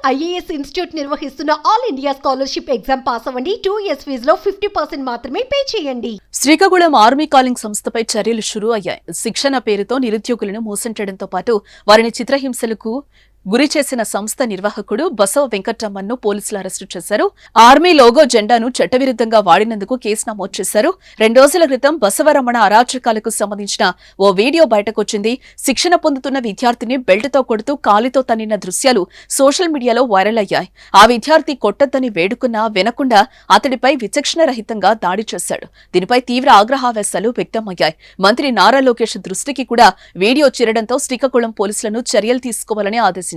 IAS institute నిర్వహిస్తున్న all India scholarship exam pass అవ్వండి. 2 years ఫీజులో 50% మాత్రమే పే చేయండి. శ్రీకాకుళం ఆర్మీ కాలింగ్ సంస్థపై చర్యలు షురూ అయ్యాయి. శిక్షణ పేరుతో నిరుద్యోగులను మోసంచడంతో పాటు వారిని చిత్రహింసలకు గురి చేసిన సంస్థ నిర్వాహకుడు బసవ వెంకటరమణ్ను పోలీసులు అరెస్టు చేశారు. ఆర్మీ లోగో జెండాను చట్టవిరుద్ధంగా వాడినందుకు కేసు నమోదు చేశారు. 2 రోజుల క్రితం బసవరమణ అరాచకాలకు సంబంధించిన ఓ వీడియో బయటకొచ్చింది. శిక్షణ పొందుతున్న విద్యార్థిని బెల్ట్తో కొడుతూ కాలితో తన్నిన దృశ్యాలు సోషల్ మీడియాలో వైరల్ అయ్యాయి. ఆ విద్యార్థి కొట్టద్దని వేడుకున్నా వినకుండా అతడిపై విచక్షణరహితంగా దాడి చేశాడు. దీనిపై తీవ్ర ఆగ్రహావేశాలు వ్యక్తమయ్యాయి. మంత్రి నారా లోకేష్ దృష్టికి కూడా వీడియో చేరడంతో శ్రీకాకుళం పోలీసులను చర్యలు తీసుకోవాలని ఆదేశించారు.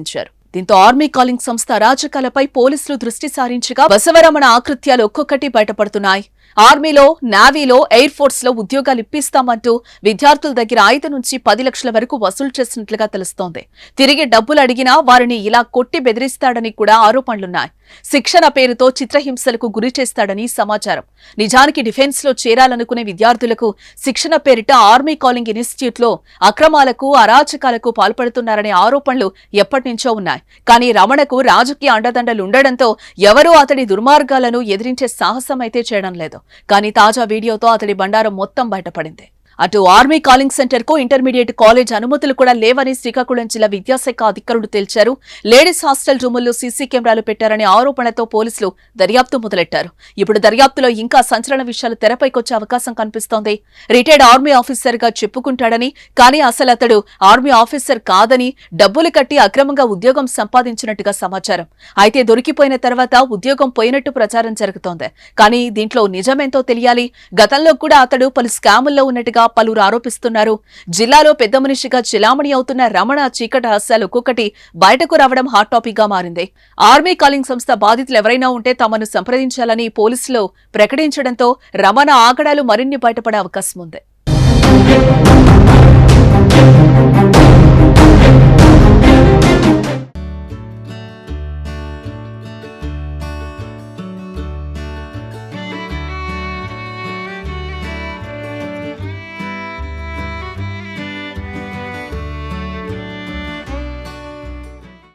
దీంతో ఆర్మీ కాలింగ్ సంస్థ అరాచకాలపై పోలీసులు దృష్టి సారించగా బసవరమణ ఆకృత్యాలు ఒక్కొక్కటి బయటపడుతున్నాయి. ఆర్మీలో, నేవీలో, ఎయిర్ ఫోర్స్ లో ఉద్యోగాలు ఇప్పిస్తామంటూ విద్యార్థుల దగ్గర 5 నుంచి 10 లక్షల వరకు వసూలు చేసినట్లుగా తెలుస్తోంది. తిరిగి డబ్బులు అడిగినా వారిని ఇలా కొట్టి బెదిరిస్తాడని కూడా ఆరోపణలున్నాయి. శిక్షణ పేరుతో చిత్రహింసలకు గురి చేస్తాడని సమాచారం. నిజానికి డిఫెన్స్ లో చేరాలనుకునే విద్యార్థులకు శిక్షణ పేరిట ఆర్మీ కాలింగ్ ఇన్స్టిట్యూట్ లో అక్రమాలకు, అరాచకాలకు పాల్పడుతున్నారనే ఆరోపణలు ఎప్పటినుంచో ఉన్నాయి. కానీ రమణకు రాజకీయ అండదండలుండడంతో ఎవరూ అతడి దుర్మార్గాలను ఎదిరించే సాహసం అయితే చేయడం లేదు. కానీ తాజా వీడియోతో అతడి బండారం మొత్తం బయటపడింది. అటు ఆర్మీ కాలింగ్ సెంటర్ కు ఇంటర్మీడియట్ కాలేజ్ అనుమతులు కూడా లేవని శ్రీకాకుళం జిల్లా విద్యాశాఖ అధికారులు తేల్చారు. లేడీస్ హాస్టల్ రూముల్లో సీసీ కెమెరాలు పెట్టారనే ఆరోపణతో పోలీసులు దర్యాప్తు మొదలెట్టారు. ఇప్పుడు దర్యాప్తులో ఇంకా సంచలన విషయాలు తెరపైకొచ్చే అవకాశం కనిపిస్తోంది. రిటైర్డ్ ఆర్మీ ఆఫీసర్ గా చెప్పుకుంటాడని, కానీ అసలు అతడు ఆర్మీ ఆఫీసర్ కాదని, డబ్బులు కట్టి అక్రమంగా ఉద్యోగం సంపాదించినట్టుగా సమాచారం. అయితే దొరికిపోయిన తర్వాత ఉద్యోగం పోయినట్టు ప్రచారం జరుగుతోంది. కానీ దీంట్లో నిజమేంతో తెలియాలి. గతంలో కూడా అతడు పలు స్కాముల్లో ఉన్నట్టుగా పలువురు ఆరోపిస్తున్నారు. జిల్లాలో పెద్ద మనిషిగా చెలామణి అవుతున్న రమణ చీకటి హాస్యాలు ఒక్కొక్కటి బయటకు రావడం హాట్ టాపిక్ గా మారింది. ఆర్మీ కాలింగ్ సంస్థ బాధితులు ఎవరైనా ఉంటే తమను సంప్రదించాలని పోలీసులు ప్రకటించడంతో రమణ ఆగడాలు మరిన్ని బయటపడే అవకాశం ఉంది.